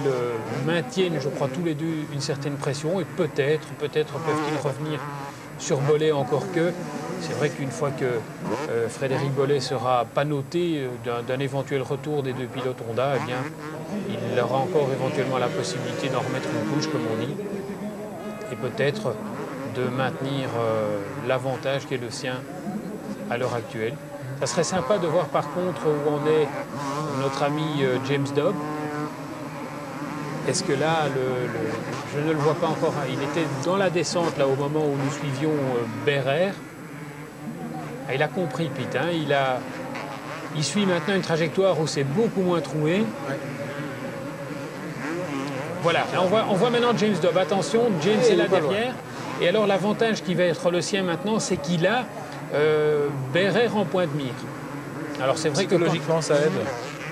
maintiennent, je crois, tous les deux une certaine pression, et peut-être peuvent-ils revenir sur Bollé, encore que. C'est vrai qu'une fois que Frédéric Bollé sera pas noté d'un éventuel retour des 2 pilotes Honda, eh bien, il aura encore éventuellement la possibilité d'en remettre une couche, comme on dit, et peut-être de maintenir l'avantage qui est le sien à l'heure actuelle. Ça serait sympa de voir par contre où en est notre ami James Dobb. Est-ce que là, je ne le vois pas encore, il était dans la descente là au moment où nous suivions Beirer. Il a compris, Pete, hein, il suit maintenant une trajectoire où c'est beaucoup moins troué. Ouais. Voilà, on voit maintenant James Dobb. Attention, James est là derrière. Et alors l'avantage qui va être le sien maintenant, c'est qu'il a Beirer en point de mire. Alors c'est vrai que logiquement ça aide.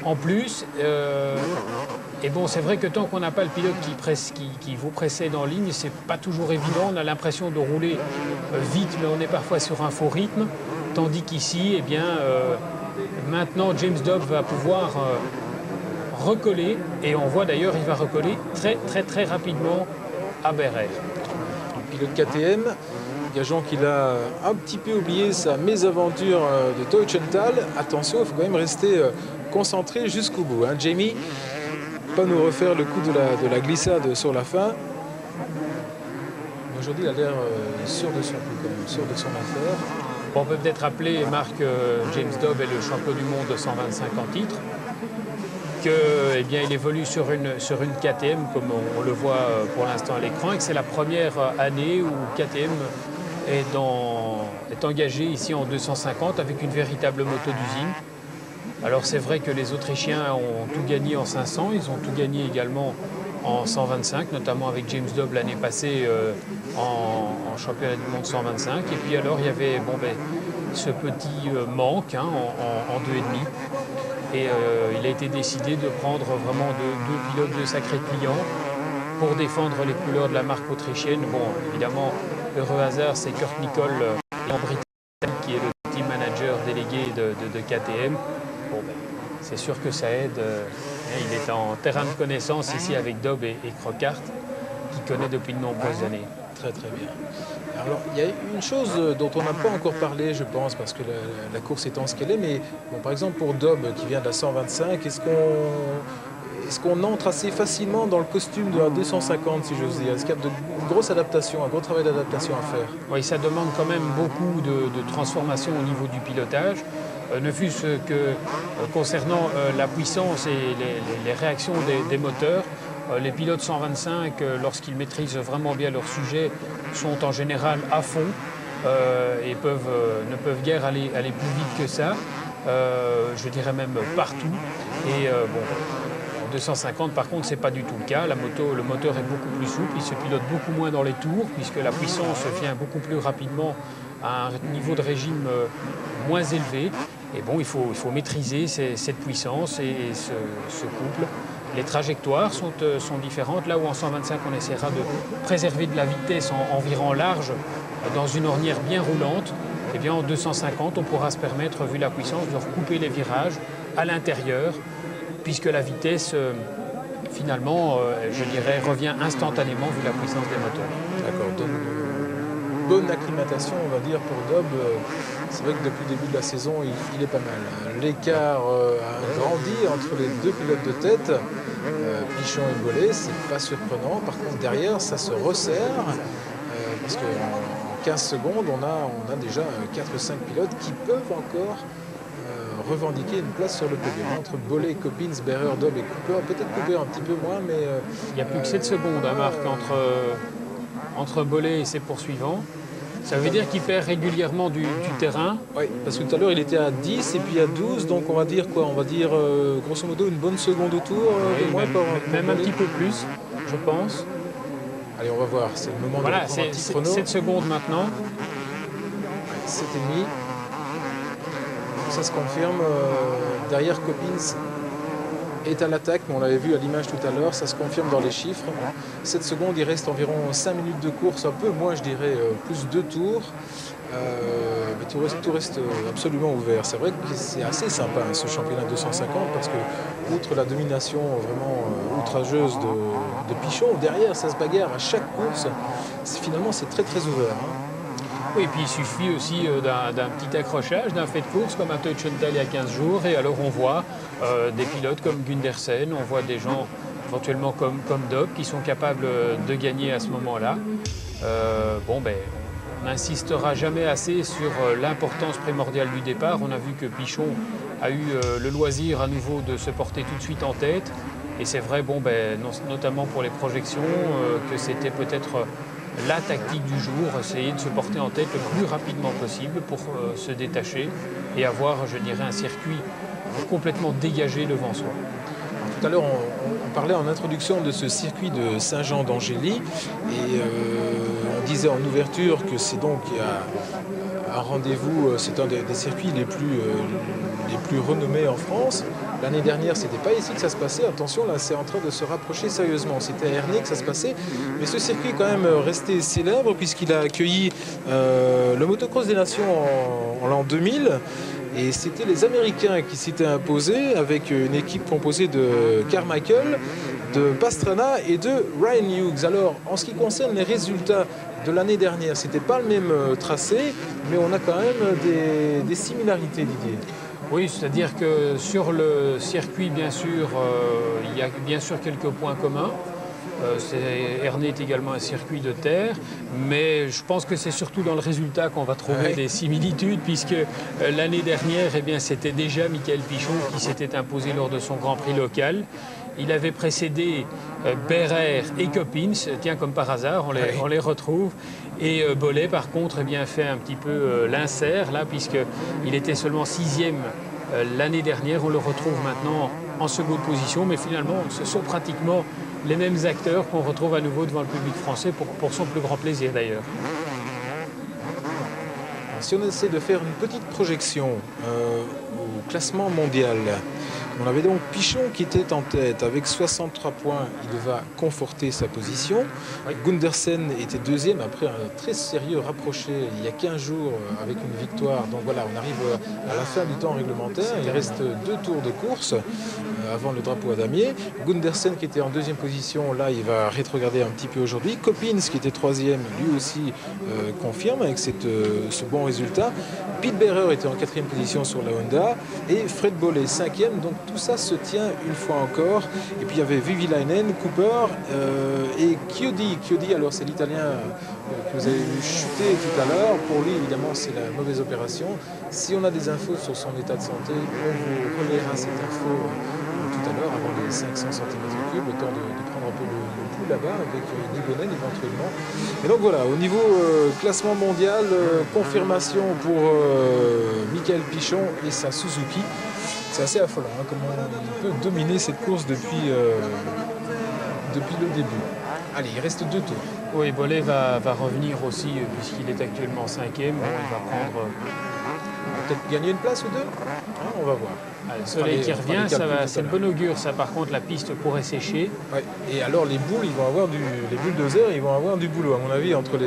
En plus, et bon, c'est vrai que tant qu'on n'a pas le pilote qui vous précède en ligne, c'est pas toujours évident. On a l'impression de rouler vite, mais on est parfois sur un faux rythme. Tandis qu'ici, eh bien, maintenant James Dobb va pouvoir recoller, et on voit d'ailleurs il va recoller très rapidement à Beirer. Le pilote KTM, gageons qu'il a un petit peu oublié sa mésaventure de Teutschenthal. Attention, il faut quand même rester concentré jusqu'au bout. Hein. Jamie, pas nous refaire le coup de la glissade sur la fin. Aujourd'hui, il a l'air sûr de son coup, quand même, sûr de son affaire. On peut peut-être rappeler, Marc, James Dobb est le champion du monde de 125 en titre, qu'il évolue sur une KTM, comme on le voit pour l'instant à l'écran, et que c'est la première année où KTM est engagé ici en 250 avec une véritable moto d'usine. Alors c'est vrai que les Autrichiens ont tout gagné en 500, ils ont tout gagné également en 125, notamment avec James Dobb l'année passée en championnat du monde 125. Et puis alors il y avait ce petit manque en 2,5. Et il a été décidé de prendre vraiment deux pilotes de sacrés clients pour défendre les couleurs de la marque autrichienne. Bon, évidemment, heureux hasard, c'est Kurt Nicol, en Britannique, qui est le team manager délégué de KTM. Bon, c'est sûr que ça aide. Il est en terrain de connaissance ici avec Dobb et Crockart, qui connaît depuis de nombreuses années. très très bien. Alors, il y a une chose dont on n'a pas encore parlé, je pense, parce que la course étant ce qu'elle est, mais bon, par exemple pour Dob qui vient de la 125, est-ce qu'on entre assez facilement dans le costume de la 250, si j'ose dire? Est-ce qu'il y a une grosse adaptation, un gros travail d'adaptation à faire? Oui, ça demande quand même beaucoup de transformation au niveau du pilotage. Ne fût-ce que concernant la puissance et les réactions des moteurs. Les pilotes 125, lorsqu'ils maîtrisent vraiment bien leur sujet, sont en général à fond et ne peuvent guère aller plus vite que ça. Je dirais même partout. Et en 250, par contre, ce n'est pas du tout le cas. Le moteur est beaucoup plus souple, il se pilote beaucoup moins dans les tours, puisque la puissance vient beaucoup plus rapidement à un niveau de régime moins élevé. Et bon, il faut maîtriser cette puissance et ce couple. Les trajectoires sont différentes. Là où en 125, on essaiera de préserver de la vitesse en virant large dans une ornière bien roulante, eh bien en 250, on pourra se permettre, vu la puissance, de recouper les virages à l'intérieur, puisque la vitesse, finalement, je dirais, revient instantanément vu la puissance des moteurs. D'accord, donc bonne acclimatation, on va dire, pour Dob. C'est vrai que depuis le début de la saison, il est pas mal. L'écart a grandi entre les deux pilotes de tête, Pichon et Bollé, c'est pas surprenant. Par contre, derrière, ça se resserre, parce qu'en 15 secondes, on a déjà 4 ou 5 pilotes qui peuvent encore revendiquer une place sur le podium. Entre Bollé, Coppins, Berrer, Dob et Cooper, peut-être Cooper un petit peu moins, mais... il n'y a plus que 7 secondes, hein, Marc, entre Bollé et ses poursuivants. Ça veut dire qu'il perd régulièrement du terrain. Oui, parce que tout à l'heure, il était à 10 et puis à 12, donc on va dire quoi? On va dire grosso modo une bonne seconde au tour, même un petit peu plus, je pense. Allez, on va voir, c'est le moment de voilà, prendre un petit chrono. 7 secondes maintenant. 7,5. Ça se confirme. Derrière, Coppins est à l'attaque, mais on l'avait vu à l'image tout à l'heure, ça se confirme dans les chiffres. 7 secondes, il reste environ 5 minutes de course, un peu moins je dirais, plus 2 tours. Mais tout reste absolument ouvert. C'est vrai que c'est assez sympa ce championnat 250 parce que, outre la domination vraiment outrageuse de Pichon, derrière ça se bagarre à chaque course. Finalement, c'est très très ouvert. Oui, et puis il suffit aussi d'un petit accrochage, d'un fait de course comme à Teuchenthal il y a 15 jours. Et alors on voit des pilotes comme Gundersen, on voit des gens éventuellement comme Dob qui sont capables de gagner à ce moment-là. On n'insistera jamais assez sur l'importance primordiale du départ. On a vu que Pichon a eu le loisir à nouveau de se porter tout de suite en tête. Et c'est vrai, notamment pour les projections, que c'était peut-être la tactique du jour, essayer de se porter en tête le plus rapidement possible pour se détacher et avoir, je dirais, un circuit complètement dégagé devant soi. Tout à l'heure, on parlait en introduction de ce circuit de Saint-Jean d'Angély et on disait en ouverture que c'est donc un rendez-vous, c'est un des circuits les plus renommés en France. L'année dernière, c'était pas ici que ça se passait. Attention, là, c'est en train de se rapprocher sérieusement. C'était à Ernée que ça se passait. Mais ce circuit est quand même resté célèbre puisqu'il a accueilli le Motocross des Nations en l'an 2000. Et c'était les Américains qui s'étaient imposés avec une équipe composée de Carmichael, de Pastrana et de Ryan Hughes. Alors, en ce qui concerne les résultats de l'année dernière, c'était pas le même tracé, mais on a quand même des similarités, Didier. Oui, c'est-à-dire que sur le circuit, bien sûr, il y a bien sûr quelques points communs. Ernée est également un circuit de terre, mais je pense que c'est surtout dans le résultat qu'on va trouver des similitudes, puisque l'année dernière, c'était déjà Michael Pichon qui s'était imposé lors de son Grand Prix local. Il avait précédé Berrer et Coppins, tiens, comme par hasard, on les retrouve. Et Bollé, par contre, fait un petit peu l'insert, là, puisqu'il était seulement 6e l'année dernière. On le retrouve maintenant en seconde position, mais finalement, ce sont pratiquement les mêmes acteurs qu'on retrouve à nouveau devant le public français, pour son plus grand plaisir d'ailleurs. Si on essaie de faire une petite projection au classement mondial, On avait donc Pichon qui était en tête avec 63 points. Il va conforter sa position. Gundersen était deuxième après un très sérieux rapproché il y a 15 jours avec une victoire. Donc voilà, on arrive à la fin du temps réglementaire. Il reste 2 tours de course avant le drapeau à damier. Gundersen qui était en deuxième position, là il va rétrograder un petit peu aujourd'hui. Coppins qui était troisième, lui aussi confirme avec ce bon résultat. Pete Behrer était en quatrième position sur la Honda et Fred Bollé cinquième. Donc tout ça se tient une fois encore. Et puis il y avait Vivilainen, Cooper et Chiodi. Chiodi, alors c'est l'Italien que vous avez vu chuter tout à l'heure. Pour lui, évidemment, c'est la mauvaise opération. Si on a des infos sur son état de santé, on vous relaiera cette info tout à l'heure, avant les 500 cm3, le temps de prendre un peu le pouls là-bas avec Guy Bonnen éventuellement. Et donc voilà, au niveau classement mondial, confirmation pour Michael Pichon et sa Suzuki. C'est assez affolant, hein, comment il peut dominer cette course depuis le début. Allez, il reste 2 tours. Oui, Bollé va revenir aussi, puisqu'il est actuellement 5e. Il va prendre... peut-être gagner une place ou 2 hein, on va voir. Le soleil qui revient, c'est de bon augure. Ça, par contre, la piste pourrait sécher. Ouais. Et alors, les boules, les bulldozers, ils vont avoir du boulot, à mon avis, entre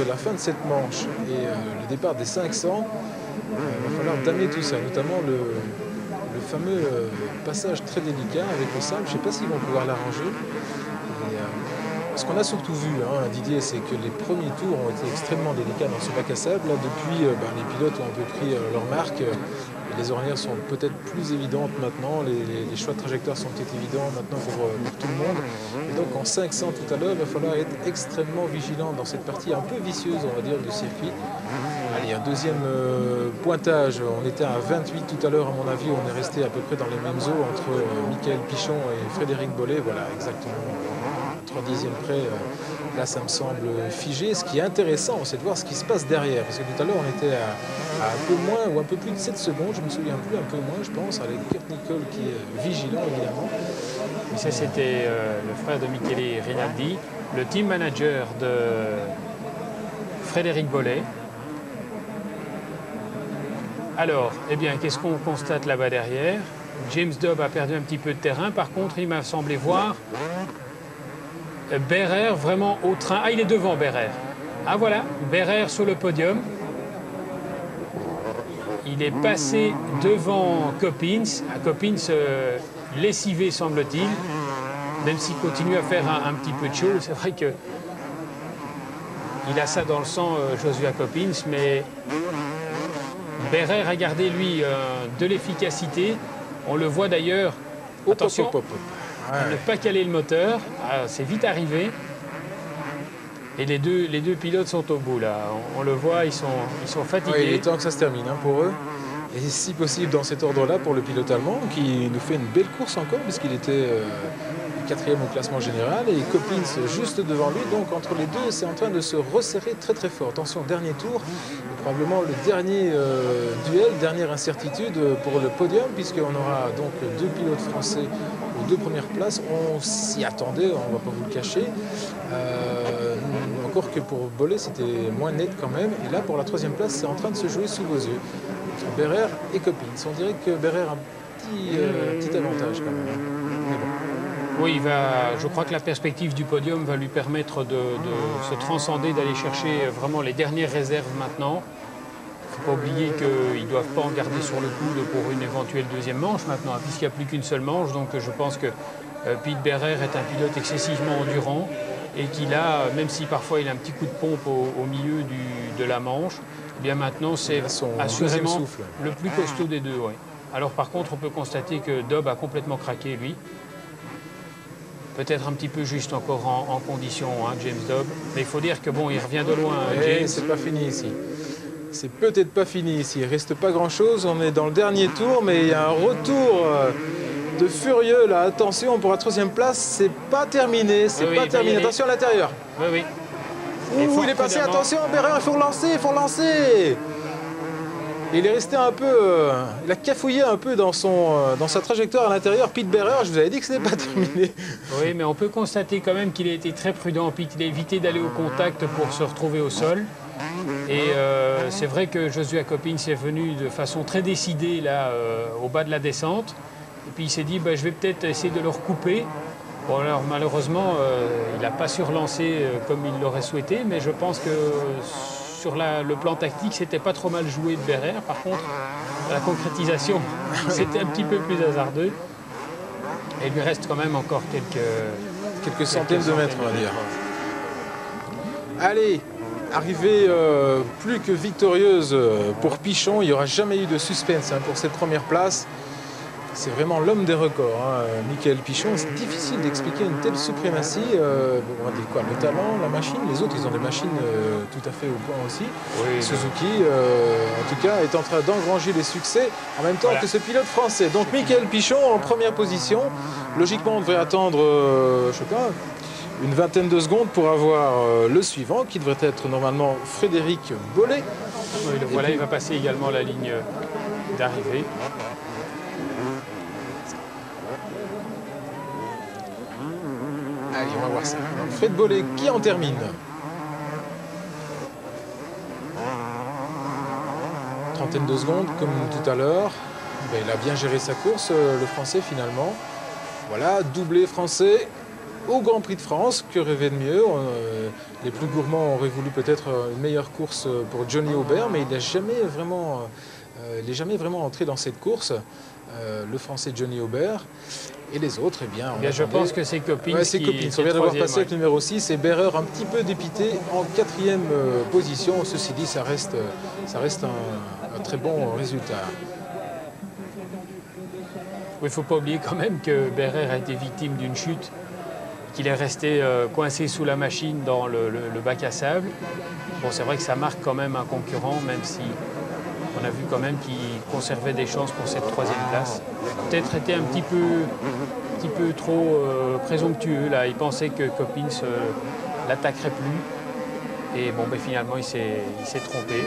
la fin de cette manche et le départ des 500. Il va falloir damer tout ça, notamment le fameux passage très délicat avec le sable. Je ne sais pas s'ils vont pouvoir l'arranger. Ce qu'on a surtout vu, hein, Didier, c'est que les premiers tours ont été extrêmement délicats dans ce bac à sable. Là, depuis, les pilotes ont un peu pris leur marque. Les ornières sont peut-être plus évidentes maintenant. Les choix de trajectoire sont peut-être évidents maintenant pour tout le monde. Et donc en 500 tout à l'heure, il va falloir être extrêmement vigilant dans cette partie un peu vicieuse, on va dire, du circuit. Allez, un deuxième pointage. On était à 28 tout à l'heure, à mon avis. On est resté à peu près dans les mêmes eaux entre Michael Pichon et Frédéric Bollé. Voilà, exactement. 3/10 près, là ça me semble figé. Ce qui est intéressant, c'est de voir ce qui se passe derrière. Parce que tout à l'heure, on était à un peu moins ou un peu plus de 7 secondes, je me souviens plus, un peu moins, je pense, avec Kurt Nicole qui est vigilant, évidemment. Et ça, c'était le frère de Michele Rinaldi, le team manager de Frédéric Bollé. Alors, eh bien, qu'est-ce qu'on constate là-bas derrière? James Dobb a perdu un petit peu de terrain. Par contre, il m'a semblé voir Behrer vraiment au train. Ah, il est devant Behrer. Ah voilà, Behrer sur le podium. Il est passé devant Coppins. Coppins lessivé, semble-t-il. Même s'il continue à faire un petit peu de chaud. C'est vrai que il a ça dans le sang, Joshua Coppins. Mais Behrer a gardé, lui, de l'efficacité. On le voit d'ailleurs. Attention. À ne pas caler le moteur, c'est vite arrivé. Et les deux pilotes sont au bout là. On le voit, ils sont fatigués. Oui, il est temps que ça se termine hein, pour eux. Et si possible dans cet ordre-là pour le pilote allemand qui nous fait une belle course encore puisqu'il était 4e au classement général et Coppins juste devant lui. Donc entre les deux, c'est en train de se resserrer très très fort. Attention, dernier tour, probablement le dernier duel, dernière incertitude pour le podium puisqu'on aura donc 2 pilotes français aux 2 premières places. On s'y attendait, on ne va pas vous le cacher. Encore que pour Bollé, c'était moins net quand même. Et là, pour la 3e place, c'est en train de se jouer sous vos yeux. Behrer et Coppins. On dirait que Behrer a un petit avantage quand même. Mais bon. Oui, je crois que la perspective du podium va lui permettre de se transcender, d'aller chercher vraiment les dernières réserves maintenant. Il ne faut pas oublier qu'ils ne doivent pas en garder sur le coude pour une éventuelle 2e manche maintenant, puisqu'il n'y a plus qu'une seule manche. Donc je pense que Pete Behrer est un pilote excessivement endurant et qu'il a, même si parfois il a un petit coup de pompe au milieu de la manche, eh bien maintenant c'est assurément le plus costaud des deux. Ouais. Alors par contre, on peut constater que Dobb a complètement craqué, lui. Peut-être un petit peu juste encore en condition, hein, James Dobb. Mais il faut dire que bon, il revient de loin, James. C'est pas fini ici. C'est peut-être pas fini ici. Il reste pas grand-chose. On est dans le dernier tour, mais il y a un retour de furieux là. Attention pour la 3e place. C'est pas terminé. C'est pas terminé. Attention à l'intérieur. Oui, oui. Ouh, il est passé. Attention, Behrer, il faut relancer, il faut relancer. Il est resté un peu, il a cafouillé un peu dans sa trajectoire à l'intérieur. Pete Behrer, je vous avais dit que ce n'était pas terminé. Oui, mais on peut constater quand même qu'il a été très prudent. Pete, il a évité d'aller au contact pour se retrouver au sol. Et c'est vrai que Joshua Coppins est venu de façon très décidée là, au bas de la descente. Et puis il s'est dit, je vais peut-être essayer de le recouper. Bon, alors malheureusement, il n'a pas surlancé comme il l'aurait souhaité, mais je pense que sur le plan tactique, c'était pas trop mal joué de Berrer. Par contre, la concrétisation, c'était un petit peu plus hasardeux. Et il lui reste quand même encore quelques centaines de mètres, on va dire. Allez, arrivée plus que victorieuse pour Pichon. Il n'y aura jamais eu de suspense pour cette première place. C'est vraiment l'homme des records, Michael Pichon. C'est difficile d'expliquer une telle suprématie. On va dire quoi, le talent, la machine. Les autres, ils ont des machines tout à fait au point aussi. Oui, Suzuki, en tout cas, est en train d'engranger les succès en même temps que ce pilote français. Donc Michael Pichon en première position. Logiquement, on devrait attendre, je sais pas, une vingtaine de secondes pour avoir le suivant, qui devrait être normalement Frédéric Bollé. Oui, voilà, il va passer également la ligne d'arrivée. Allez, on va voir ça. Fred Bollé qui en termine. Trentaine de secondes, comme tout à l'heure. Il a bien géré sa course, le Français, finalement. Voilà, doublé français au Grand Prix de France. Que rêver de mieux? Les plus gourmands auraient voulu peut-être une meilleure course pour Johnny Aubert, mais il n'est jamais vraiment entré dans cette course. Le Français Johnny Aubert. Et les autres, je pense que c'est Coppins. C'est Coppins. On vient de voir passer avec le numéro 6 et Berrer un petit peu dépité en 4e position. Ceci dit, ça reste un très bon résultat. Il ne faut pas oublier quand même que Berrer a été victime d'une chute, qu'il est resté coincé sous la machine dans le bac à sable. Bon, c'est vrai que ça marque quand même un concurrent, même si on a vu quand même qu'il conservait des chances pour cette 3e place. Peut-être été un petit peu trop présomptueux là. Il pensait que Coppins l'attaquerait plus. Et bon, finalement, il s'est trompé.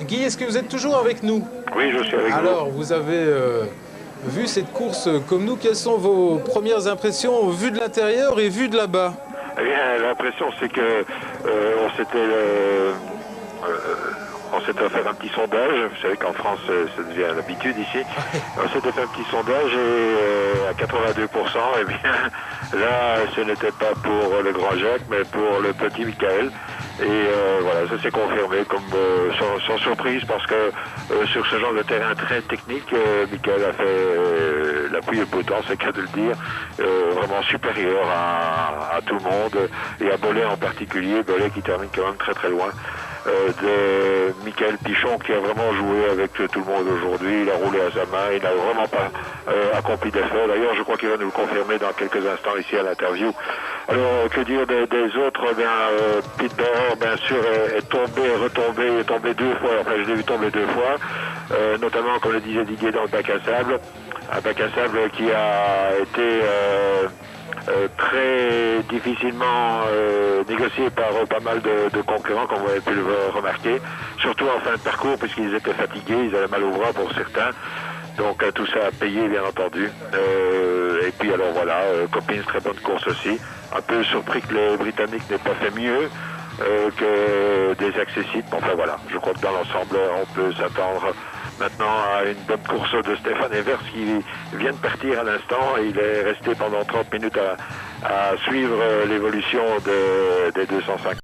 Guy, est-ce que vous êtes toujours avec nous? Oui, je suis avec vous. Alors, vous avez vu cette course comme nous. Quelles sont vos premières impressions vues de l'intérieur et vues de là-bas? Eh bien, l'impression, c'est que on s'était fait un petit sondage. Vous savez qu'en France, ça devient l'habitude ici. On s'était fait un petit sondage et à 82%, eh bien, là, ce n'était pas pour le grand Jacques, mais pour le petit Michael. Et voilà, ça s'est confirmé comme sans surprise parce que sur ce genre de terrain très technique, Michael a fait l'appui et le bouton, c'est le cas de le dire, vraiment supérieur à tout le monde et à Bollé en particulier. Bollé qui termine quand même très très loin de Michael Pichon qui a vraiment joué avec tout le monde aujourd'hui. Il a roulé à sa main, il n'a vraiment pas accompli d'effort. D'ailleurs, je crois qu'il va nous le confirmer dans quelques instants ici à l'interview. Alors, que dire des autres? Pete Berrer, bien sûr, est tombé, retombé, il est tombé 2 fois. Enfin, je l'ai vu tomber 2 fois, notamment, comme le disait Didier, dans le bac à sable. Un bac à sable qui a été très difficilement négocié par pas mal de concurrents, comme vous avez pu le remarquer, surtout en fin de parcours, puisqu'ils étaient fatigués, ils avaient mal au bras pour certains. Donc tout ça a payé, bien entendu. Et puis alors voilà, Coppins, très bonne course aussi. Un peu surpris que les Britanniques n'aient pas fait mieux que des accessibles. Enfin voilà, je crois que dans l'ensemble, on peut s'attendre maintenant à une bonne course de Stéphane Evers qui vient de partir à l'instant. Il est resté pendant 30 minutes à suivre l'évolution des 205.